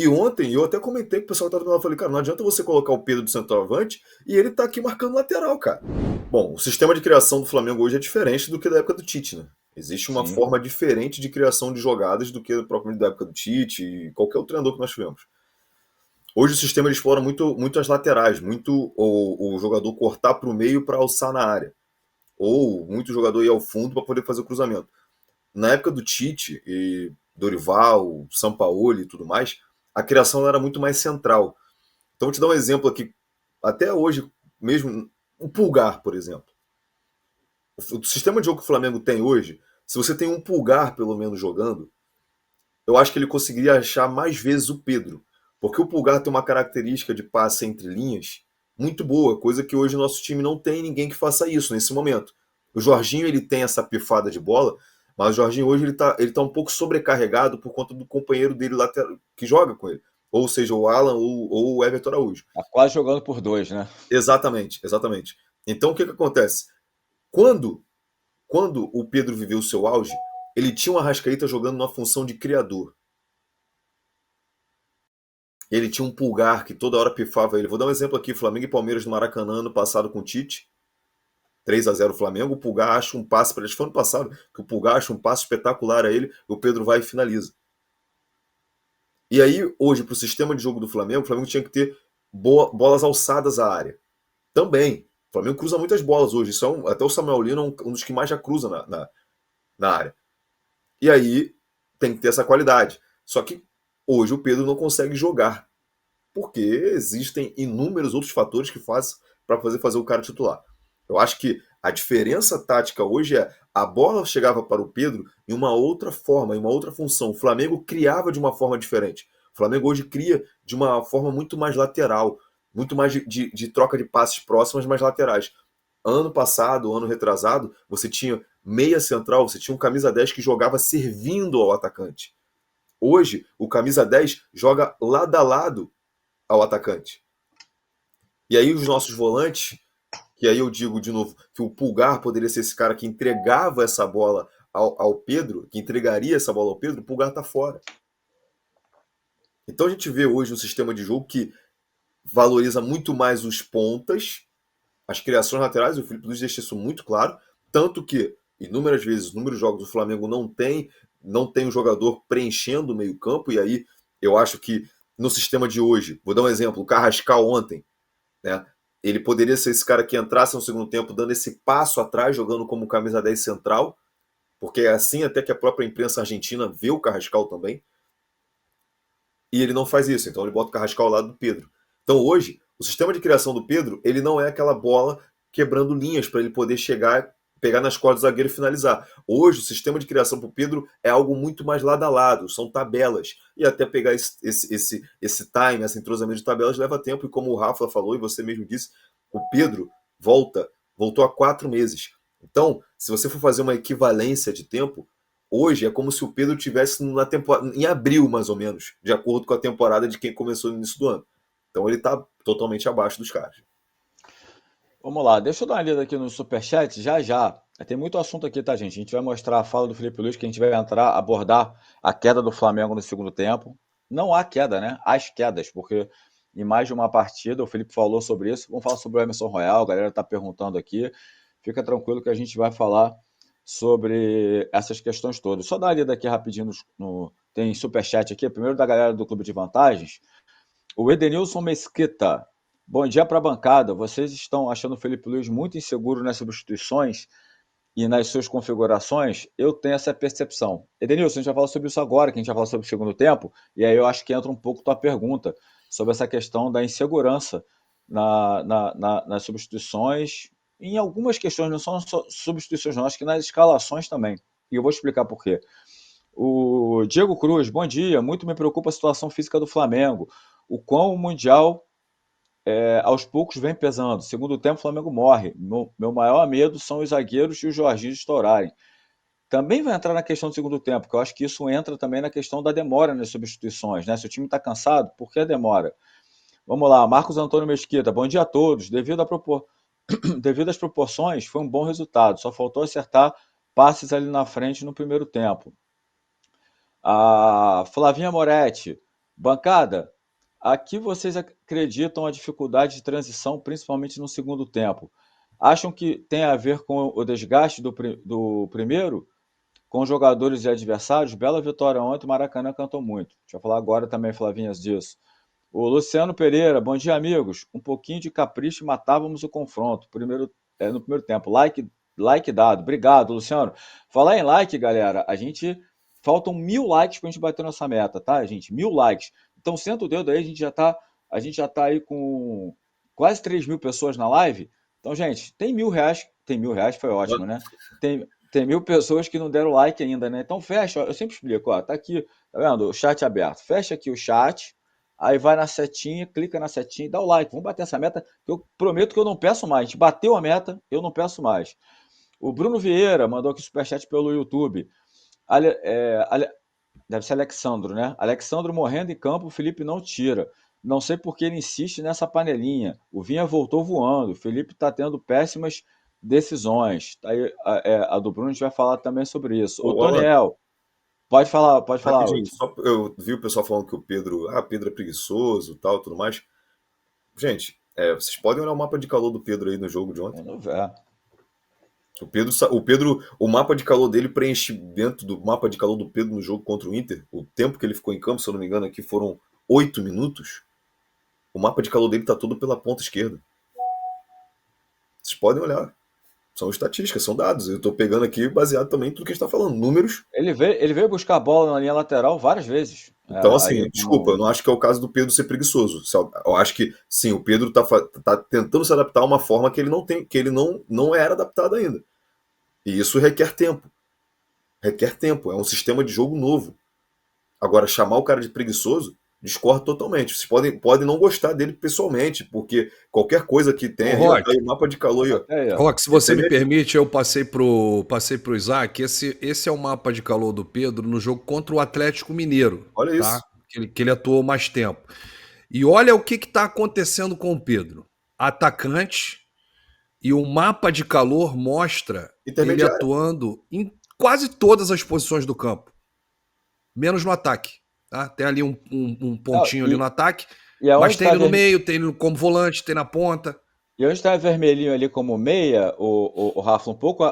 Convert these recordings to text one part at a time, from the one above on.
E ontem eu até comentei com o pessoal que estava lá, falei, cara, não adianta você colocar o Pedro de centroavante e ele tá aqui marcando lateral, cara. Bom, o sistema de criação do Flamengo hoje é diferente do que da época do Tite, né? Existe uma Sim. forma diferente de criação de jogadas do que propriamente da época do Tite e qualquer outro treinador que nós tivemos. Hoje o sistema ele explora muito as laterais, muito o jogador cortar para o meio para alçar na área. Ou muito jogador ir ao fundo para poder fazer o cruzamento. Na época do Tite, e Dorival, Sampaoli e tudo mais, a criação era muito mais central. Então, vou te dar um exemplo aqui, até hoje mesmo, o Pulgar, por exemplo. O sistema de jogo que o Flamengo tem hoje, se você tem um Pulgar, pelo menos, jogando, eu acho que ele conseguiria achar mais vezes o Pedro. Porque o Pulgar tem uma característica de passe entre linhas muito boa, coisa que hoje o nosso time não tem ninguém que faça isso nesse momento. O Jorginho ele tem essa pifada de bola, mas o Jorginho hoje ele tá um pouco sobrecarregado por conta do companheiro dele lateral, que joga com ele. Ou seja, o Alan ou o Everton Araújo. Tá quase jogando por dois, né? Exatamente, exatamente. Então o que acontece? Quando, quando o Pedro viveu o seu auge, ele tinha o Arrascaeta jogando numa função de criador. Ele tinha um Pulgar que toda hora pifava ele. Vou dar um exemplo aqui: Flamengo e Palmeiras no Maracanã no passado com o Tite. 3-0 Flamengo. O Pulgar acha um passe para eles. Foi ano passado que o Pulgar acha um passe espetacular a ele. O Pedro vai e finaliza. E aí, hoje, para o sistema de jogo do Flamengo, o Flamengo tinha que ter bolas alçadas à área. Também. O Flamengo cruza muitas bolas hoje. Isso até o Samuel Lino é um dos que mais já cruza na área. E aí tem que ter essa qualidade. Só que hoje o Pedro não consegue jogar. Porque existem inúmeros outros fatores que fazem para fazer o cara titular. Eu acho que a diferença tática hoje é a bola chegava para o Pedro em uma outra forma, em uma outra função. O Flamengo criava de uma forma diferente. O Flamengo hoje cria de uma forma muito mais lateral, muito mais de troca de passes próximas, mas laterais. Ano passado, ano retrasado, você tinha meia central, você tinha um camisa 10 que jogava servindo ao atacante. Hoje, o camisa 10 joga lado a lado ao atacante. E aí os nossos volantes, que aí eu digo de novo que o Pulgar poderia ser esse cara que entregava essa bola ao Pedro, que entregaria essa bola ao Pedro, o Pulgar tá fora. Então a gente vê hoje um sistema de jogo que valoriza muito mais os pontas, as criações laterais, o Felipe Luiz deixa isso muito claro, tanto que inúmeras vezes, inúmeros jogos do Flamengo não tem um jogador preenchendo o meio-campo, e aí eu acho que no sistema de hoje, vou dar um exemplo, o Carrascal ontem, né? Ele poderia ser esse cara que entrasse no segundo tempo dando esse passo atrás, jogando como camisa 10 central, porque é assim até que a própria imprensa argentina vê o Carrascal também, e ele não faz isso, então ele bota o Carrascal ao lado do Pedro. Então hoje, o sistema de criação do Pedro, ele não é aquela bola quebrando linhas para ele poder chegar, pegar nas cordas do zagueiro e finalizar. Hoje, o sistema de criação para o Pedro é algo muito mais lado a lado, são tabelas. E até pegar esse time, esse entrosamento de tabelas leva tempo, e como o Rafa falou e você mesmo disse, o Pedro voltou há 4 meses. Então, se você for fazer uma equivalência de tempo, hoje é como se o Pedro tivesse em abril, mais ou menos, de acordo com a temporada de quem começou no início do ano. Então ele está totalmente abaixo dos caras. Vamos lá, deixa eu dar uma lida aqui no Superchat, já já. Tem muito assunto aqui, tá, gente? A gente vai mostrar a fala do Felipe Luiz, que a gente vai entrar, abordar a queda do Flamengo no segundo tempo. Não há queda, né? As quedas, porque em mais de uma partida, o Felipe falou sobre isso. Vamos falar sobre o Emerson Royal, a galera tá perguntando aqui. Fica tranquilo que a gente vai falar sobre essas questões todas. Só dar uma lida aqui rapidinho tem Superchat aqui, primeiro da galera do Clube de Vantagens. O Edenilson Mesquita. Bom dia para a bancada. Vocês estão achando o Felipe Luiz muito inseguro nas substituições e nas suas configurações? Eu tenho essa percepção. Edenilson, a gente vai falar sobre isso agora, que a gente vai falar sobre o segundo tempo, e aí eu acho que entra um pouco tua pergunta sobre essa questão da insegurança nas substituições, em algumas questões, não são só substituições, não, acho que nas escalações também. E eu vou explicar por quê. O Diego Cruz, bom dia. Muito me preocupa a situação física do Flamengo. O quão o Mundial aos poucos vem pesando. Segundo tempo, o Flamengo morre. Meu maior medo são os zagueiros e os Jorginho estourarem. Também vai entrar na questão do segundo tempo, porque eu acho que isso entra também na questão da demora nas substituições. Né? Se o time está cansado, por que a demora? Vamos lá, Marcos Antônio Mesquita, bom dia a todos. Devido às proporções, foi um bom resultado. Só faltou acertar passes ali na frente no primeiro tempo. A Flavinha Moretti, Bancada, aqui vocês acreditam a dificuldade de transição, principalmente no segundo tempo? Acham que tem a ver com o desgaste do primeiro, com jogadores e adversários? Bela vitória ontem, o Maracanã cantou muito. Deixa eu falar agora também, Flavinhas, disso. O Luciano Pereira, bom dia, amigos. Um pouquinho de capricho e matávamos o confronto. No primeiro tempo. Like dado. Obrigado, Luciano. Falar em like, galera, faltam 1.000 likes pra gente bater nossa meta, tá, gente? 1.000 likes. Então, senta o dedo aí, a gente já tá aí com quase 3.000 pessoas na live. Então, gente, tem R$ 1.000. Tem R$ 1.000, foi ótimo, né? Tem 1.000 pessoas que não deram like ainda, né? Então fecha, ó, eu sempre explico, ó, tá aqui, tá vendo? O chat aberto. Fecha aqui o chat, aí vai na setinha, clica na setinha e dá o like. Vamos bater essa meta, que eu prometo que eu não peço mais. A gente bateu a meta, eu não peço mais. O Bruno Vieira mandou aqui superchat pelo YouTube. Deve ser Alexandro, né? Alexandro morrendo em campo, o Felipe não tira. Não sei por que ele insiste nessa panelinha. O Vinha voltou voando. O Felipe está tendo péssimas decisões. Tá aí, a do Bruno, a gente vai falar também sobre isso. O Ô, Alan, Toniel, pode falar, rapidinho, Hudson. só eu vi o pessoal falando que Pedro é preguiçoso, tal, tudo mais. Gente, vocês podem olhar o mapa de calor do Pedro aí no jogo de ontem. O mapa de calor dele preenche dentro do mapa de calor do Pedro no jogo contra o Inter. O tempo que ele ficou em campo, se eu não me engano, aqui foram 8 minutos. O mapa de calor dele tá todo pela ponta esquerda. Vocês podem olhar. São estatísticas, são dados. Eu tô pegando aqui baseado também em tudo que a gente tá falando, números. Ele veio buscar a bola na linha lateral várias vezes. Então, Aí assim, desculpa, eu não acho que é o caso do Pedro ser preguiçoso. Eu acho que, sim, o Pedro tá tentando se adaptar a uma forma que ele não tem, que ele não era adaptado ainda. E isso requer tempo. Requer tempo. É um sistema de jogo novo. Agora, chamar o cara de preguiçoso, discordo totalmente. Vocês podem não gostar dele pessoalmente, porque qualquer coisa que tem Ô, aí, ó, Rock, tá aí o mapa de calor aí, ó. Rock, se você me permite, eu passei pro Isaac. Esse é o mapa de calor do Pedro no jogo contra o Atlético Mineiro. Olha Tá? isso. Que ele atuou mais tempo. E olha o que está acontecendo com o Pedro. Atacante, e o mapa de calor mostra ele Intermediário. atuando em quase todas as posições do campo, menos no ataque. Tá? Tem ali um pontinho ali no ataque, mas tem ele no meio, tem ele como volante, tem na ponta. E onde está vermelhinho ali como meia, o Rafa, um pouco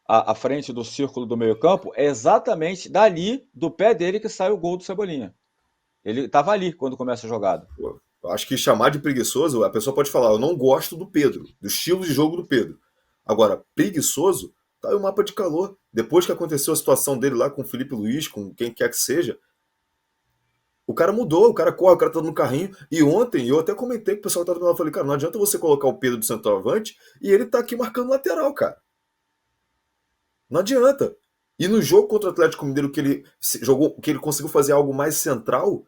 à frente do círculo do meio-campo, é exatamente dali, do pé dele, que sai o gol do Cebolinha. Ele estava ali quando começa a jogada. Eu acho que chamar de preguiçoso, a pessoa pode falar, eu não gosto do Pedro, do estilo de jogo do Pedro. Agora, preguiçoso, tá aí o mapa de calor. Depois que aconteceu a situação dele lá com o Felipe Luiz, com quem quer que seja, o cara mudou, o cara corre, o cara tá no carrinho. E ontem, eu até comentei com o pessoal que tava do lado, eu falei, cara, não adianta você colocar o Pedro de centroavante e ele tá aqui marcando lateral, cara. Não adianta. E no jogo contra o Atlético Mineiro que ele jogou, que ele conseguiu fazer algo mais central,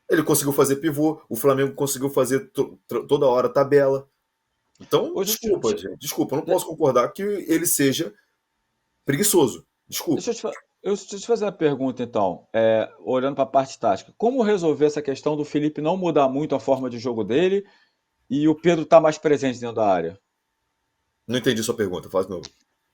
ele conseguiu fazer pivô, o Flamengo conseguiu fazer toda hora tabela. Então, desculpa, gente. Desculpa, eu não posso concordar que ele seja preguiçoso. Desculpa. Deixa eu te fazer uma pergunta, então, olhando para a parte tática. Como resolver essa questão do Felipe não mudar muito a forma de jogo dele e o Pedro estar mais presente dentro da área? Não entendi sua pergunta, faz de novo.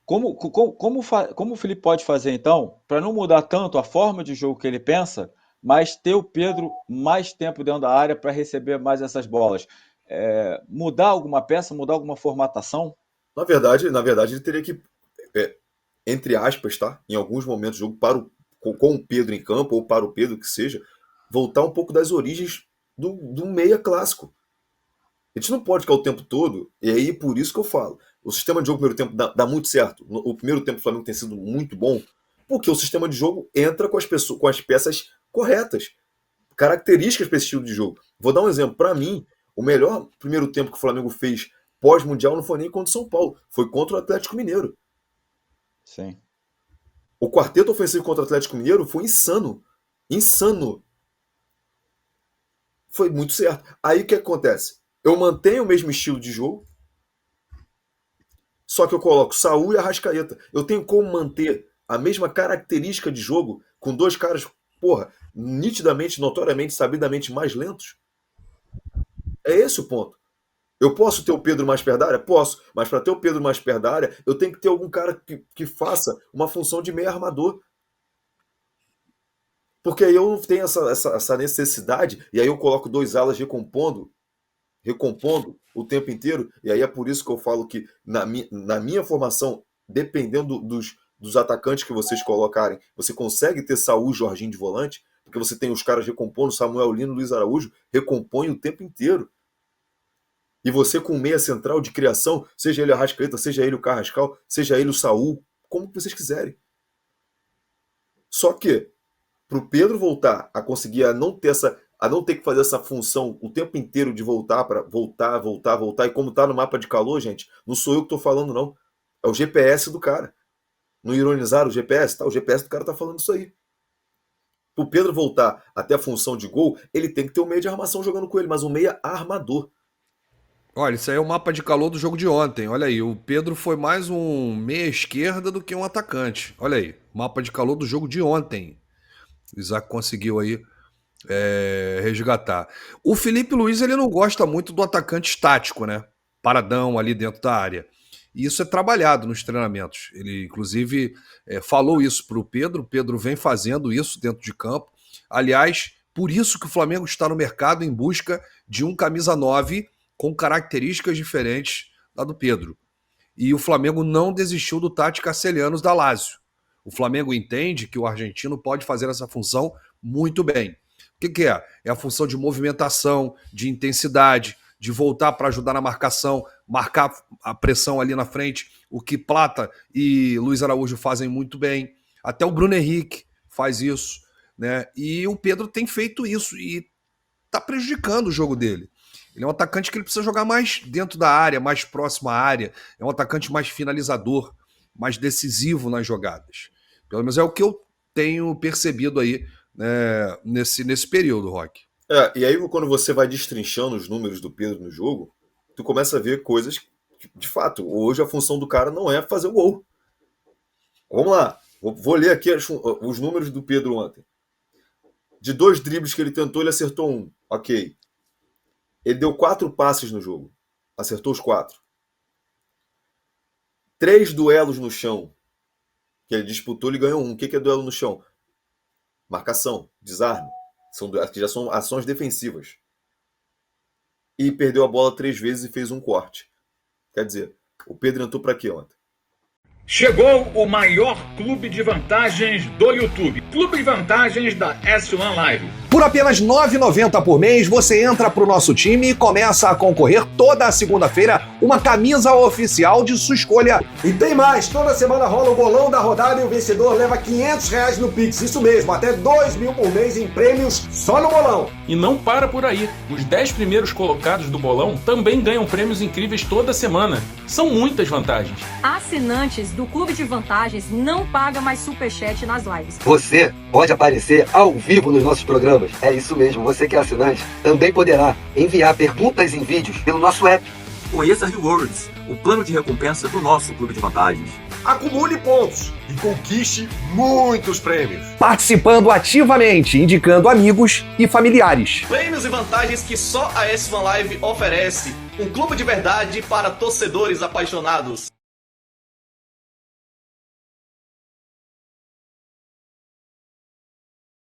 Como o Felipe pode fazer, então, para não mudar tanto a forma de jogo que ele pensa, mas ter o Pedro mais tempo dentro da área para receber mais essas bolas? Mudar alguma peça, mudar alguma formatação? Na verdade, ele teria que, entre aspas, tá? Em alguns momentos do jogo, com o Pedro em campo, ou para o Pedro que seja, voltar um pouco das origens do meia clássico. A gente não pode ficar o tempo todo, e aí por isso que eu falo. O sistema de jogo no primeiro tempo dá muito certo. O primeiro tempo do Flamengo tem sido muito bom, porque o sistema de jogo entra com as peças corretas, características para esse estilo de jogo. Vou dar um exemplo. Para mim, o melhor primeiro tempo que o Flamengo fez pós-mundial não foi nem contra o São Paulo, foi contra o Atlético Mineiro. Sim. O quarteto ofensivo contra o Atlético Mineiro foi insano. Insano. Foi muito certo. Aí o que acontece? Eu mantenho o mesmo estilo de jogo, só que eu coloco Saúl e Arrascaeta. Eu tenho como manter a mesma característica de jogo com dois caras, porra, nitidamente, notoriamente, sabidamente mais lentos? É esse o ponto. Eu posso ter o Pedro mais perto da área? Posso. Mas para ter o Pedro mais perto da área, eu tenho que ter algum cara que faça uma função de meio armador. Porque aí eu não tenho essa necessidade, e aí eu coloco 2 alas recompondo o tempo inteiro, e aí é por isso que eu falo que na minha formação, dependendo dos atacantes que vocês colocarem, você consegue ter Saúl e Jorginho de volante, porque você tem os caras recompondo, Samuel Lino, Luiz Araújo, recompõe o tempo inteiro. E você com meia central de criação, seja ele o Arrascaeta, seja ele o Carrascal, seja ele o Saúl, como vocês quiserem. Só que, para o Pedro voltar a conseguir a não ter que fazer essa função o tempo inteiro de voltar, e como tá no mapa de calor, gente, não sou eu que estou falando, não. É o GPS do cara. Não ironizaram o GPS? Tá, o GPS do cara tá falando isso aí. Para o Pedro voltar até a função de gol, ele tem que ter um meia de armação jogando com ele, mas um meia armador. Olha, isso aí é o mapa de calor do jogo de ontem. Olha aí, o Pedro foi mais um meia esquerda do que um atacante. Olha aí, mapa de calor do jogo de ontem. O Isaac conseguiu aí resgatar. O Felipe Luiz, ele não gosta muito do atacante estático, né? Paradão ali dentro da área. E isso é trabalhado nos treinamentos. Ele, inclusive, falou isso para o Pedro. O Pedro vem fazendo isso dentro de campo. Aliás, por isso que o Flamengo está no mercado em busca de um camisa 9 com características diferentes da do Pedro. E o Flamengo não desistiu do Tati Castellanos da Lazio. O Flamengo entende que o argentino pode fazer essa função muito bem. O que é? É a função de movimentação, de intensidade, de voltar para ajudar na marcação, marcar a pressão ali na frente, o que Plata e Luiz Araújo fazem muito bem. Até o Bruno Henrique faz isso, né? E o Pedro tem feito isso e está prejudicando o jogo dele. Ele é um atacante que ele precisa jogar mais dentro da área, mais próximo à área. É um atacante mais finalizador, mais decisivo nas jogadas. Pelo menos é o que eu tenho percebido aí, né, nesse período, Roque. E aí quando você vai destrinchando os números do Pedro no jogo, tu começa a ver coisas que, de fato, hoje a função do cara não é fazer o gol. Vamos lá, vou ler aqui os números do Pedro ontem. De 2 dribles que ele tentou, ele acertou 1. Ok. Ele deu 4 passes no jogo. Acertou os 4. 3 duelos no chão que ele disputou, ele ganhou 1. O que é duelo no chão? Marcação, desarme. Que já são ações defensivas. E perdeu a bola 3 vezes e fez um corte. Quer dizer, o Pedro entrou para quê ontem? Chegou o maior clube de vantagens do YouTube. Clube de vantagens da S1 Live. Por apenas R$ 9,90 por mês, você entra pro nosso time e começa a concorrer toda a segunda-feira uma camisa oficial de sua escolha. E tem mais, toda semana rola o bolão da rodada e o vencedor leva R$500 no Pix. Isso mesmo, até R$2.000 por mês em prêmios só no bolão. E não para por aí. Os 10 primeiros colocados do bolão também ganham prêmios incríveis toda semana. São muitas vantagens. Assinantes do Clube de Vantagens não pagam mais superchat nas lives. Você pode aparecer ao vivo nos nossos programas. É isso mesmo, você que é assinante também poderá enviar perguntas em vídeos pelo nosso app. Conheça Rewards, o plano de recompensa do nosso Clube de Vantagens. Acumule pontos e conquiste muitos prêmios. Participando ativamente, indicando amigos e familiares. Prêmios e vantagens que só a S1 Live oferece. Um clube de verdade para torcedores apaixonados.